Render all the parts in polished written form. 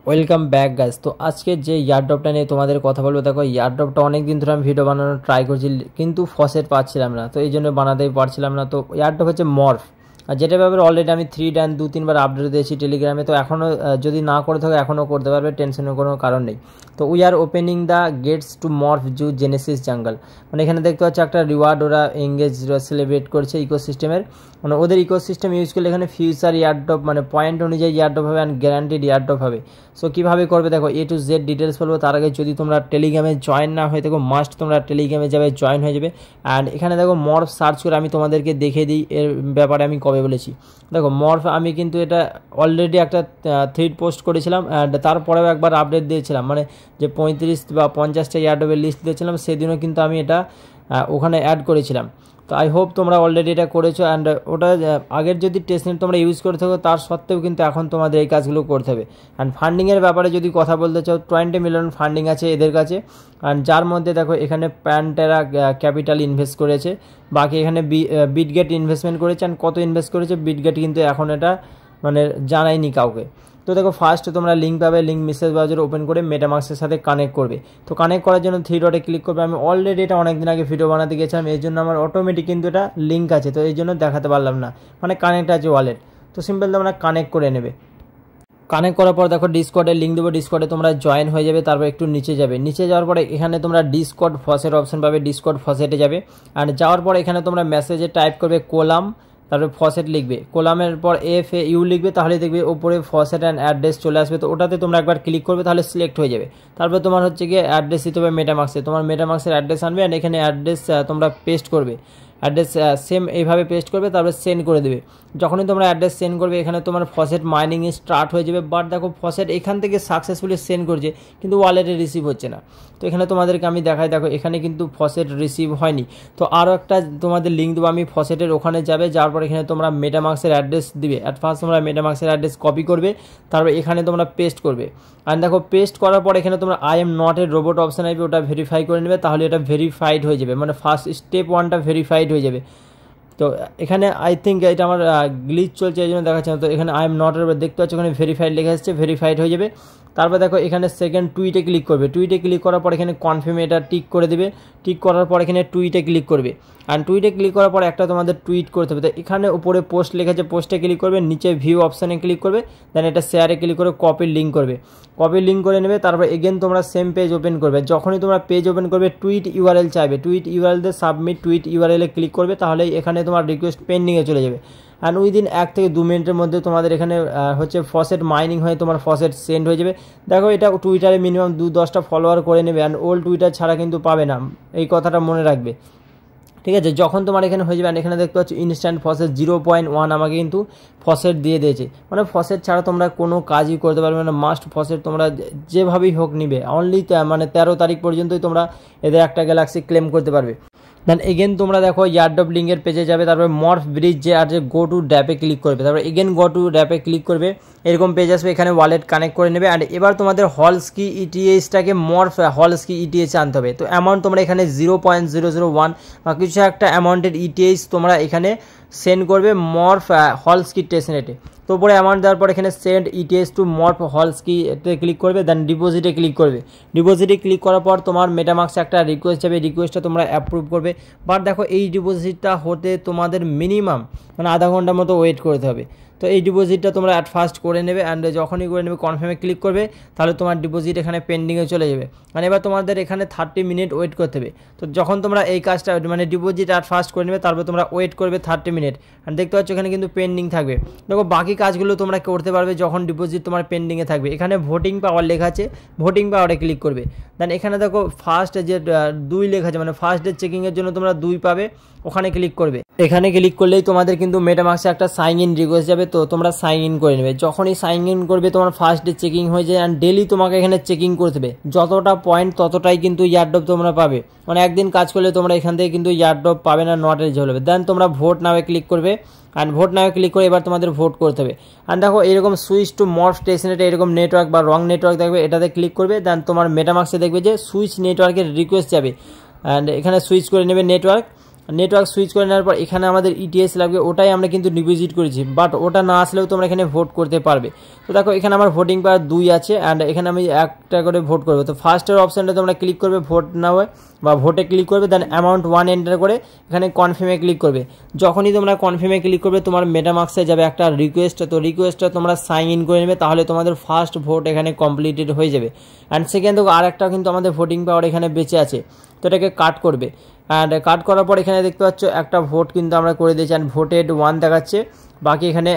Welcome back guys. তো আজকে যে ইয়ারড্রপটা নিয়ে তোমাদের কথা বলবো, দেখো ইয়ারড্রপটা অনেক দিন ধরে আমি ভিডিও বানানোর ট্রাই করছি, কিন্তু ফসেট পাচ্ছিলাম না, তো এই জন্য বানাতেই পারছিলাম না। তো ইয়ারড্রপ হচ্ছে মর্ফ, আর যেটা ব্যাপারে অলরেডি আমি 3 আপডেট দিয়েছি টেলিগ্রামে। তো এখনও যদি না করে থাকো এখনও করতে পারবে, টেনশনের কোনো কারণ নেই। তো we are opening the gates to morph zoo genesis jungle. মানে এখানে দেখতে পাচ্ছি একটা রিওয়ার্ড, ওরা এঙ্গেজ সেলিব্রেট করছে ইকোসিস্টেমের, মানে ওদের ইকোসিস্টেম ইউজ করলে এখানে ফিউচার ইয়ারড্রপ মানে পয়েন্ট অনুযায়ী ইয়ারড্রপ হবে অ্যান্ড গ্যারান্টিড ইয়ারড্রপ হবে। সো কীভাবে করবে দেখো, A to Z ডিটেলস বলবো। তার আগে যদি তোমরা টেলিগ্রামে জয়েন না হয়ে থাকো, মাস্ট তোমরা টেলিগ্রামে যাবে, জয়েন হয়ে যাবে। অ্যান্ড এখানে দেখো মর্ফ সার্চ করে আমি তোমাদেরকে দেখে দিই এর ব্যাপারে আমি কবে বলেছি। দেখো মর্ফ আমি কিন্তু এটা অলরেডি একটা থ্রেড পোস্ট করেছিলাম, অ্যান্ড তারপরেও একবার আপডেট দিয়েছিলাম, মানে যে 35 বা 50টা ইয়ারড্রপের লিস্ট দিয়েছিলাম, সেদিনও কিন্তু আমি এটা ওখানে অ্যাড করেছিলাম। তো আই হোপ তোমরা অলরেডি এটা করেছো, অ্যান্ড ওটা আগের যদি টেস্টনেট তোমরা ইউজ করে থাকো তার সত্ত্বেও কিন্তু এখন তোমাদের এই কাজগুলো করতে হবে। অ্যান্ড ফান্ডিংয়ের ব্যাপারে যদি কথা বলতে চাও, 20 মিলিয়ন ফান্ডিং আছে এদের কাছে, অ্যান্ড যার মধ্যে দেখো এখানে প্যান্টেরা ক্যাপিটাল ইনভেস্ট করেছে, বাকি এখানে বিটগেট ইনভেস্টমেন্ট করেছে। অ্যান্ড কত ইনভেস্ট করেছে বিটগেট কিন্তু এখন এটা মানে জানায়নি কাউকে। তো দেখো ফার্স্ট তোমরা লিঙ্ক পাবে, লিঙ্ক মেসেজ ব্রাউজার ওপেন করে মেটামাস্কের সাথে কানেক্ট করবে। তো কানেক্ট করার জন্য 3 ডটে ক্লিক করবে। আমি অলরেডি এটা অনেকদিন আগে ভিডিও বানাতে গেছিলাম, এই জন্য আমার অটোমেটিক কিন্তু এটা লিঙ্ক আছে, তো এই জন্য দেখাতে পারলাম না, মানে কানেক্ট আছে ওয়ালেট। তো সিম্পল তোমরা কানেক্ট করে নেবে। কানেক্ট করার পর দেখো ডিসকর্ডের লিঙ্ক দেবো, ডিসকর্ডে তোমরা জয়েন হয়ে যাবে। তারপর একটু নিচে যাবে, নিচে যাওয়ার পরে এখানে তোমরা ডিসকর্ড ফসেট অপশন পাবে, ডিসকর্ড ফসেটে যাবে। আর যাওয়ার পর এখানে তোমরা মেসেজে টাইপ করবে কোলাম, তারপরে ফসেট লিখবে, কোলামের পর FAU লিখবে, তাহলে দেখবে ওপরে ফসেট অ্যান্ড অ্যাড্রেস চলে আসবে। তো ওটাতে তোমরা একবার ক্লিক করবে, তাহলে সিলেক্ট হয়ে যাবে। তারপর তোমার হচ্ছে গিয়ে অ্যাড্রেস দিতে হবে মেটামাস্কে, তোমার মেটামাস্কের অ্যাড্রেস আনবে, অ্যান্ড এখানে অ্যাড্রেস তোমরা পেস্ট করবে, অ্যাড্রেস সেম এইভাবে পেস্ট করবে, তারপরে সেন্ড করে দেবে। যখনই তোমরা অ্যাড্রেস সেন্ড করবে এখানে তোমার ফসেট মাইনিং স্টার্ট হয়ে যাবে। বাট দেখো ফসেট এখান থেকে সাকসেসফুলি সেন্ড করছে, কিন্তু ওয়ালেটে রিসিভ হচ্ছে না। তো এখানে তোমাদেরকে আমি দেখাই, দেখো এখানে কিন্তু ফসেট রিসিভ হয়নি। তো আরও একটা তোমাদের লিঙ্ক দেবো আমি, ফসেটের ওখানে যাবে, যাওয়ার পর এখানে তোমরা মেটামাস্কের অ্যাড্রেস দিবে। অ্যাট ফার্স্ট তোমরা মেটামাস্কের অ্যাড্রেস কপি করবে, তারপর এখানে তোমরা পেস্ট করবে। আর দেখো পেস্ট করার পর এখানে তোমরা I am not a robot option আসবে, ওটা ভেরিফাই করে নেবে, তাহলে এটা ভেরিফাইড হয়ে যাবে, মানে ফার্স্ট স্টেপ 1টা ভেরিফাইড হয়ে যাবে। তো এখানে আই থিঙ্ক এটা আমার গ্লিচ চলছে, এই জন্য দেখাচ্ছে না। তো এখানে I am not এর দেখতে পাচ্ছ ওখানে ভেরিফাইড লেখা আসছে, ভেরিফাইড হয়ে যাবে। তারপর দেখো এখানে সেকেন্ড টুইটে ক্লিক করবে, টুইটে ক্লিক করার পর এখানে কনফার্ম এটা টিক করে দেবে, টিক করার পর এখানে টুইটে ক্লিক করবে। আর টুইটে ক্লিক করার পর একটা তোমাদের টুইট করতে হবে। তো এখানে উপরে পোস্ট লেখা, পোস্টে ক্লিক করবে, নিচে ভিউ অপশানে ক্লিক করবে, দেন এটা শেয়ারে ক্লিক করে কপি লিঙ্ক করবে, কপি লিঙ্ক করে নেবে। তারপর এগেন তোমরা সেম পেজ ওপেন করবে। যখনই তোমরা পেজ ওপেন করবে টুইট URL চাইবে, টুইট URL দিয়ে সাবমিট টুইট URL-এ ক্লিক করবে, তাহলে এখানে তোমার রিকোয়েস্ট পেন্ডিংয়ে চলে যাবে। অ্যান্ড উইদিন 1 থেকে 2 মিনিটের মধ্যে তোমাদের এখানে হচ্ছে ফসেট মাইনিং হয়ে তোমার ফসেট সেন্ড হয়ে যাবে। দেখো এটা টুইটারে মিনিমাম 2-10টা ফলোয়ার করে নেবে, অ্যান্ড ওল্ড টুইটার ছাড়া কিন্তু পাবে না, এই কথাটা মনে রাখবে, ঠিক আছে। যখন তোমার এখানে হয়ে যাবে, এখানে দেখতে পাচ্ছ ইনস্ট্যান্ট ফসেট 0.1 আমাকে কিন্তু ফসেট দিয়ে দিয়েছে, মানে ফসেট ছাড়া তোমরা কোনো কাজই করতে পারবে না। মাস্ট ফসেট তোমরা যেভাবেই হোক নিবে, অনলি মানে 13 তারিখ পর্যন্তই তোমরা এদের একটা গ্যালাক্সি ক্লেম করতে পারবে। দেন এগেন তোমরা দেখো ইয়ারড্রপ লিঙ্কের পেজে যাবে, তারপরে মর্ফ ব্রিজ যে আছে গো টু ড্যাপে ক্লিক করবে, তারপরে এগেন গো টু ড্যাপে ক্লিক করবে, এরকম পেজ আসবে, এখানে ওয়ালেট কানেক্ট করে নেবে। অ্যান্ড এবার তোমাদের হলস্কি ETHটাকে মর্ফ হলস্কি ETH আনতে হবে। তো অ্যামাউন্ট তোমরা এখানে 0.001 বা কিছু একটা অ্যামাউন্টের ETH তোমরা এখানে সেন্ড করবে মর্ফ হলস্কি টেস্টনেটে। তো উপরে অ্যামাউন্ট দেওয়ার পর এখানে সেন্ড ETH টু মর্ফ হলস্কিতে ক্লিক করবে, দেন ডিপোজিটে ক্লিক করবে। ডিপোজিটে ক্লিক করার পর তোমার মেটামাস্কে একটা রিকোয়েস্ট যাবে, রিকোয়েস্টটা তোমরা অ্যাপ্রুভ করবে। বাট দেখো এই ডিপোজিটটা হতে তোমাদের মিনিমাম মানে আধা ঘন্টার মতো ওয়েট করতে হবে। তো এই ডিপোজিটটা তোমরা অ্যাট ফার্স্ট করে নেবে, অ্যান্ড যখনই করে নেবে কনফার্মে ক্লিক করবে, তাহলে তোমার ডিপোজিট এখানে পেন্ডিংয়ে চলে যাবে। মানে এবার তোমাদের এখানে 30 মিনিট ওয়েট করতে হবে। তো যখন তোমরা এই কাজটা মানে ডিপোজিট অ্যাট ফার্স্ট করে নেবে, তারপর তোমরা ওয়েট করবে 30 মিনিট, অ্যান্ড দেখতে পাচ্ছ এখানে কিন্তু পেন্ডিং থাকবে। দেখো বাকি কাজগুলো তোমরা করতে পারবে যখন ডিপোজিট তোমার পেন্ডিংয়ে থাকবে। এখানে ভোটিং পাওয়ার লেখা আছে, ভোটিং পাওয়ারে ক্লিক করবে। দেন এখানে দেখো ফার্স্ট যে 2 লেখা আছে, মানে ফার্স্ট ডে চেকিংয়ের জন্য তোমরা 2 পাবে, ওখানে ক্লিক করবে। এখানে ক্লিক করলেই তোমাদের কিন্তু মেটামাস্কে একটা সাইন ইন রিকোয়েস্ট যাবে, তো তোমরা সাইন ইন করে নেবে। যখনই সাইন ইন করবে তোমার ফার্স্ট ডে চেকিং হয়ে যায়, অ্যান্ড ডেলি তোমাকে এখানে চেকিং করতে হবে, যতটা পয়েন্ট ততটাই কিন্তু ইয়ারড্রপ তোমরা পাবে। মানে একদিন কাজ করলে তোমরা এখান থেকে কিন্তু ইয়ারড্রপ পাবে না, নট এলিজিবল হবে। দেন তোমরা ভোট নামে ক্লিক করবে, অ্যান্ড ভোট নামে ক্লিক করে এবার তোমাদের ভোট করতে হবে। অ্যান্ড দেখো এরকম সুইচ টু মর্ফ টেস্টনেটে এরকম নেটওয়ার্ক বা রং নেটওয়ার্ক দেখবে, এটাতে ক্লিক করবে। দেন তোমার মেটামাস্কে দেখবে যে সুইচ নেটওয়ার্কের রিকোয়েস্ট যাবে, অ্যান্ড এখানে সুইচ করে নেবে নেটওয়ার্ক। নেটওয়ার্ক সুইচ করে নেওয়ার পর এখানে আমাদের ইটিএস লাগবে, ওটাই আমরা কিন্তু ডিপোজিট করেছি, বাট ওটা না আসলেও তোমরা এখানে ভোট করতে পারবে। তো দেখো এখানে আমার ভোটিং পাওয়ার 2 আছে অ্যান্ড এখানে আমি একটা করে ভোট করবো। তো ফার্স্টের অপশানটা তোমরা ক্লিক করবে ভোট নাও বা ভোটে ক্লিক করবে, দেন অ্যামাউন্ট 1 এন্টার করে এখানে কনফার্মে ক্লিক করবে। যখনই তোমরা কনফার্মে ক্লিক করবে তোমার মেটামাক্সে যাবে একটা রিকোয়েস্ট, তো রিকোয়েস্টটা তোমরা সাইন ইন করে নেবে, তাহলে তোমাদের ফার্স্ট ভোট এখানে কমপ্লিটেড হয়ে যাবে। অ্যান্ড সেকেন্ড দেখো আর একটা কিন্তু আমাদের ভোটিং পাওয়ার এখানে বেঁচে আছে, তো এটাকে কাট করবে। অ্যান্ড কাট করার পর এখানে দেখতে পাচ্ছ একটা ভোট কিন্তু আমরা করে দিয়েছি অ্যান্ড ভোটেড 1 দেখাচ্ছে, বাকি এখানে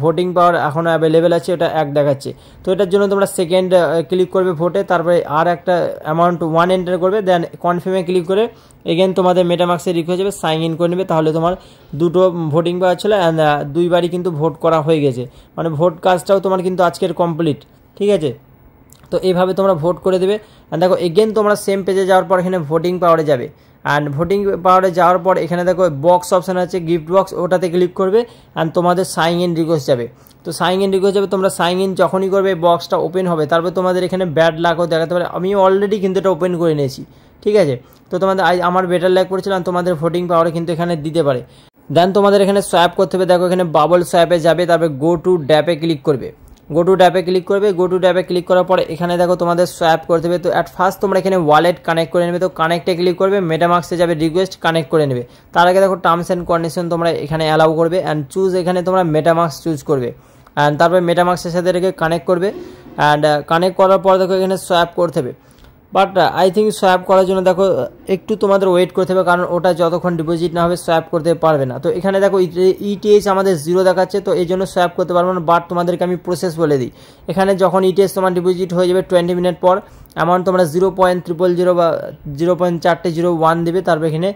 ভোটিং পাওয়ার এখনও অ্যাভেলেবেল আছে, ওটা 1 দেখাচ্ছে। তো এটার জন্য তোমরা সেকেন্ড ক্লিক করবে ভোটে, তারপরে আর একটা অ্যামাউন্ট 1 এন্টার করবে, দেন কনফার্মে ক্লিক করে এগেন তোমাদের মেটামাক্সে রিক হয়ে যাবে, সাইন ইন করে নেবে, তাহলে তোমার 2টো ভোটিং পাওয়ার ছিল অ্যান্ড 2বারই কিন্তু ভোট করা হয়ে গেছে, মানে ভোট কাজটাও তোমার কিন্তু আজকের কমপ্লিট। ঠিক আছে, তো এইভাবে তোমরা ভোট করে দেবে। অ্যান্ড দেখো এগেন তোমরা সেম পেজে যাওয়ার পর এখানে ভোটিং পাওয়ারে যাবে, অ্যান্ড ভোটিং পাওয়ারে যাওয়ার পর এখানে দেখো বক্স অপশান আছে গিফট বক্স, ওটাতে ক্লিক করবে অ্যান্ড তোমাদের সাইন ইন রিকোয়েস্ট যাবে। তো সাইন ইন রিকোয়েস্ট যাবে, তোমরা সাইন ইন যখনই করবে বক্সটা ওপেন হবে, তারপর তোমাদের এখানে ব্যাড লাকও দেখাতে পারে। আমি অলরেডি কিন্তু এটা ওপেন করে নিয়েছি। ঠিক আছে, তো তোমাদের আমার বেটার লাক করেছিলাম, তোমাদের ভোটিং পাওয়ারে কিন্তু এখানে দিতে পারে। দেন তোমাদের এখানে সোয়াপ করতে হবে, দেখো এখানে বাবল সোয়াপে যাবে, তারপরে গো টু ড্যাপে ক্লিক করবে, গো টু ড্যাপে ক্লিক করবে। গো টু ড্যাপে ক্লিক করার পর এখানে দেখো তোমাদের সোয়াপ করতে হবে। তো অ্যাট ফার্স্ট তোমরা এখানে ওয়ালেট কানেক্ট করে নেবে, তো কানেক্টে ক্লিক করবে, মেটামাক্সে যাবে রিকোয়েস্ট কানেক্ট করে নেবে। তার আগে দেখো টার্মস অ্যান্ড কন্ডিশন তোমরা এখানে অ্যালাউ করবে অ্যান্ড চুজ, এখানে তোমরা মেটামাক্স চুজ করবে অ্যান্ড তারপরে মেটামাক্সের সাথে এটাকে কানেক্ট করবে অ্যান্ড কানেক্ট করার পর দেখো এখানে সোয়াপ করতে হবে। বাট আই থিঙ্ক সোয়াপ করার জন্য দেখো একটু তোমাদের ওয়েট করতে হবে, কারণ ওটা যতক্ষণ ডিপোজিট না হবে সোয়াপ করতে পারবে না। তো এখানে দেখো ইটিএস আমাদের 0 দেখাচ্ছে, তো এই জন্য সোয়াপ করতে পারবো না। বাট তোমাদেরকে আমি প্রসেস বলে দিই, এখানে যখন ইটিএস তোমার ডিপোজিট হয়ে যাবে 20 মিনিট পর, অ্যামাউন্ট তোমরা 0.000 বা 0.401 দেবে। তারপর এখানে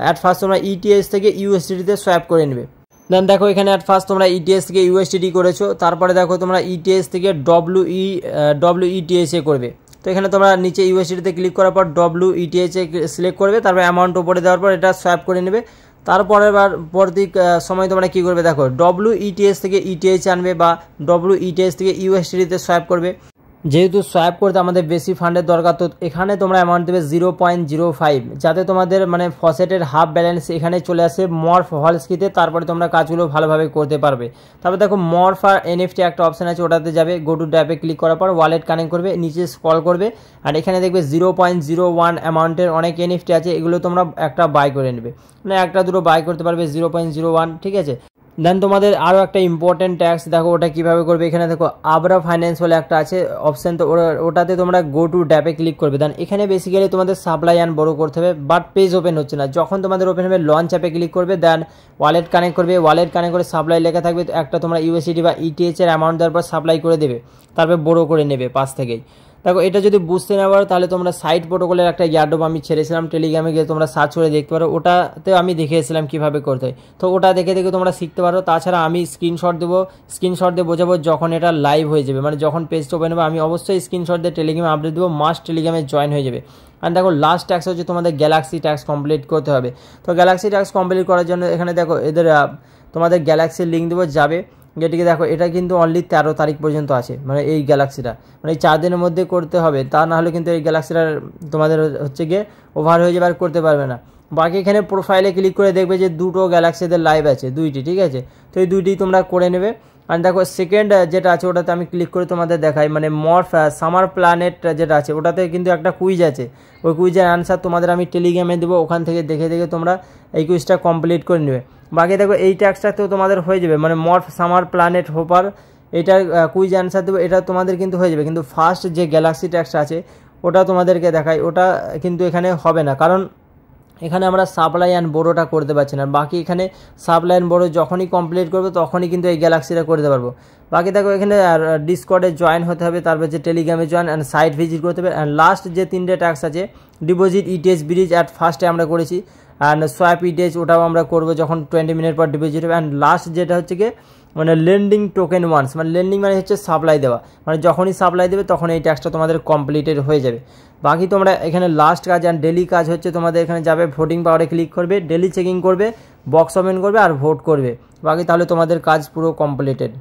অ্যাট ফার্স্ট তোমরা ইটিএস থেকে ইউএসডিতে সোয়াপ করে নেবে। দেন দেখো এখানে অ্যাট ফার্স্ট তোমরা ইটিএস থেকে ইউএসডিটি করেছো, তারপরে দেখো তোমরা ইটিএস থেকে ডব্লিউইটিএসে করবে। তো এখানে তোমরা নিচে ইউএসডিতে ক্লিক করার পর ডব্লিউইটিএসে সিলেক্ট করবে, তারপর অ্যামাউন্ট উপরে দেওয়ার পর এটা সোয়াপ করে নেবে। তারপরের পরবর্তী সময় তোমরা কী করবে, দেখো ডব্লিউইটিএস থেকে ইটিএস আনবে বা ডব্লিউইটিএস থেকে ইউএসডিতে সোয়াপ করবে। যেহেতু সোয়াপ করতে আমাদের বেশি ফান্ডের দরকার, তো এখানে তোমরা অ্যামাউন্ট দেবে 0.05, যাতে তোমাদের মানে ফসেটের হাফ ব্যালেন্স এখানে চলে আসে মর্ফ হলস্কিতে, তারপরে তোমরা কাজগুলো ভালোভাবে করতে পারবে। তারপর দেখো মর্ফ আর এনএফটি একটা অপশান আছে, ওটাতে যাবে, গো টু ড্যাপে ক্লিক করার পর ওয়ালেট কানেক্ট করবে, নিচে স্ক্রল করবে আর এখানে দেখবে 0.01 অ্যামাউন্টের অনেক এনএফটি আছে, এগুলো তোমরা একটা বাই করে নেবে, মানে একটা দুটো বাই করতে পারবে 0.01। ঠিক আছে, দেন তোমাদের আরও একটা ইম্পর্টেন্ট ট্যাক্স দেখো ওটা কীভাবে করবে। এখানে দেখো আবরা ফাইন্যান্স বলে একটা আছে অপশান, তো ওটাতে তোমরা গো টু ড্যাপে ক্লিক করবে। দেন এখানে বেসিক্যালি তোমাদের সাপ্লাই অ্যান্ড বড়ো করতে হবে, বাট পেজ ওপেন হচ্ছে না। যখন তোমাদের ওপেন হবে লঞ্চ অ্যাপে ক্লিক করবে, দেন ওয়ালেট কানেক্ট করবে, ওয়ালেট কানেক্ট করে সাপ্লাই লেখা থাকবে, তো একটা তোমরা ইউএসডি বা ইটিএচ এর অ্যামাউন্ট দেওয়ার পর সাপ্লাই করে দেবে, তারপর বড়ো করে নেবে পাশ থেকেই। দেখো এটা যদি বুঝতে না পারো তাহলে তোমরা সাইড প্রোটোকলের একটা ইয়ারড্রপ আমি ছেড়েছিলাম টেলিগ্রামে, গিয়ে তোমরা সার্চ করে দেখতে পারো, ওটাতে আমি দেখিয়েছিলাম কীভাবে করতে হয়। তো ওটা দেখে দেখে তোমরা শিখতে পারো। তাছাড়া আমি স্ক্রিনশট দেবো, স্ক্রিনশট দিয়ে বোঝাবো যখন এটা লাইভ হয়ে যাবে, মানে যখন পেজটা ওপেন হবে আমি অবশ্যই স্ক্রিনশট দিয়ে টেলিগ্রামে আপডেট দেবো, মাস্ট টেলিগ্রামে জয়েন হয়ে যাবে। আর দেখো লাস্ট ট্যাক্স হচ্ছে তোমাদের গ্যালাক্সি ট্যাক্স কমপ্লিট করতে হবে। তো গ্যালাক্সি ট্যাক্স কমপ্লিট করার জন্য এখানে দেখো এদের তোমাদের গ্যালাক্সির লিঙ্ক দেবো, যাবে যেটিকে দেখো এটা কিন্তু অনলি 13 তারিখ পর্যন্ত আছে, মানে এই গ্যালাক্সিটা, মানে এই 4 দিনের মধ্যে করতে হবে, তা না হলে কিন্তু এই গ্যালাক্সিটা তোমাদের হচ্ছে গিয়ে ওভার হয়ে যাবে আর করতে পারবে না। বাকি এখানে প্রোফাইলে ক্লিক করে দেখবে যে 2টো গ্যালাক্সিদের লাইভ আছে, 2টি। ঠিক আছে, তো এই 2টি তোমরা করে নেবে। আর দেখো সেকেন্ড যেটা আছে ওটাতে আমি ক্লিক করে তোমাদের দেখাই, মানে মর্ফ সামার প্ল্যানেট যেটা আছে ওটাতে কিন্তু একটা কুইজ আছে, ওই কুইজের অ্যান্সার তোমাদের আমি টেলিগ্রামে দেবো, ওখান থেকে দেখে দেখে তোমরা এই কুইজটা কমপ্লিট করে নেবে। বাকি দেখো এই ট্যাক্সটাতেও তোমাদের হয়ে যাবে, মানে মর্ফ সামার প্ল্যানেট হোপার, এটার কুইজ অ্যান্সার দেবো, এটা তোমাদের কিন্তু হয়ে যাবে। কিন্তু ফার্স্ট যে গ্যালাক্সি ট্যাক্সটা আছে ওটা তোমাদেরকে দেখাই, ওটা কিন্তু এখানে হবে না, কারণ এখানে আমরা সাপ্লাই অ্যান্ড বড়োটা করতে পারছি না। বাকি এখানে সাপ্লাই অ্যান্ড বড়ো যখনই কমপ্লিট করবো তখনই কিন্তু এই গ্যালাক্সিটা করতে পারবো। বাকি দেখো এখানে ডিসকর্ডে জয়েন হতে হবে, তারপর যে টেলিগ্রামে জয়েন অ্যান্ড সাইট ভিজিট করতে হবে। অ্যান্ড লাস্ট যে 3টে ট্যাক্স আছে, ডিপোজিট ইটিএস ব্রিজ অ্যাট ফার্স্টে আমরা করেছি, অ্যান্ড সোয়াপ ইটিএস ওটাও আমরা করবো যখন 20 মিনিট পর ডিপোজিট হবে। অ্যান্ড লাস্ট যেটা হচ্ছে গিয়ে মানে লেন্ডিং টোকেন ওয়ান্স, মানে লেন্ডিং মানে হচ্ছে সাপ্লাই দেওয়া, মানে যখনই সাপ্লাই দেবে তখন এই ট্যাক্সটা তোমাদের কমপ্লিটেড হয়ে যাবে। বাকি তোমরা এখানে লাস্ট কাজ অ্যান্ড ডেলি কাজ হচ্ছে তোমাদের এখানে যাবে, ভোটিং পাওয়ারে ক্লিক করবে, ডেলি চেকিং করবে, বক্স ওপেন করবে আর ভোট করবে। বাকি তাহলে তোমাদের কাজ পুরো কমপ্লিটেড।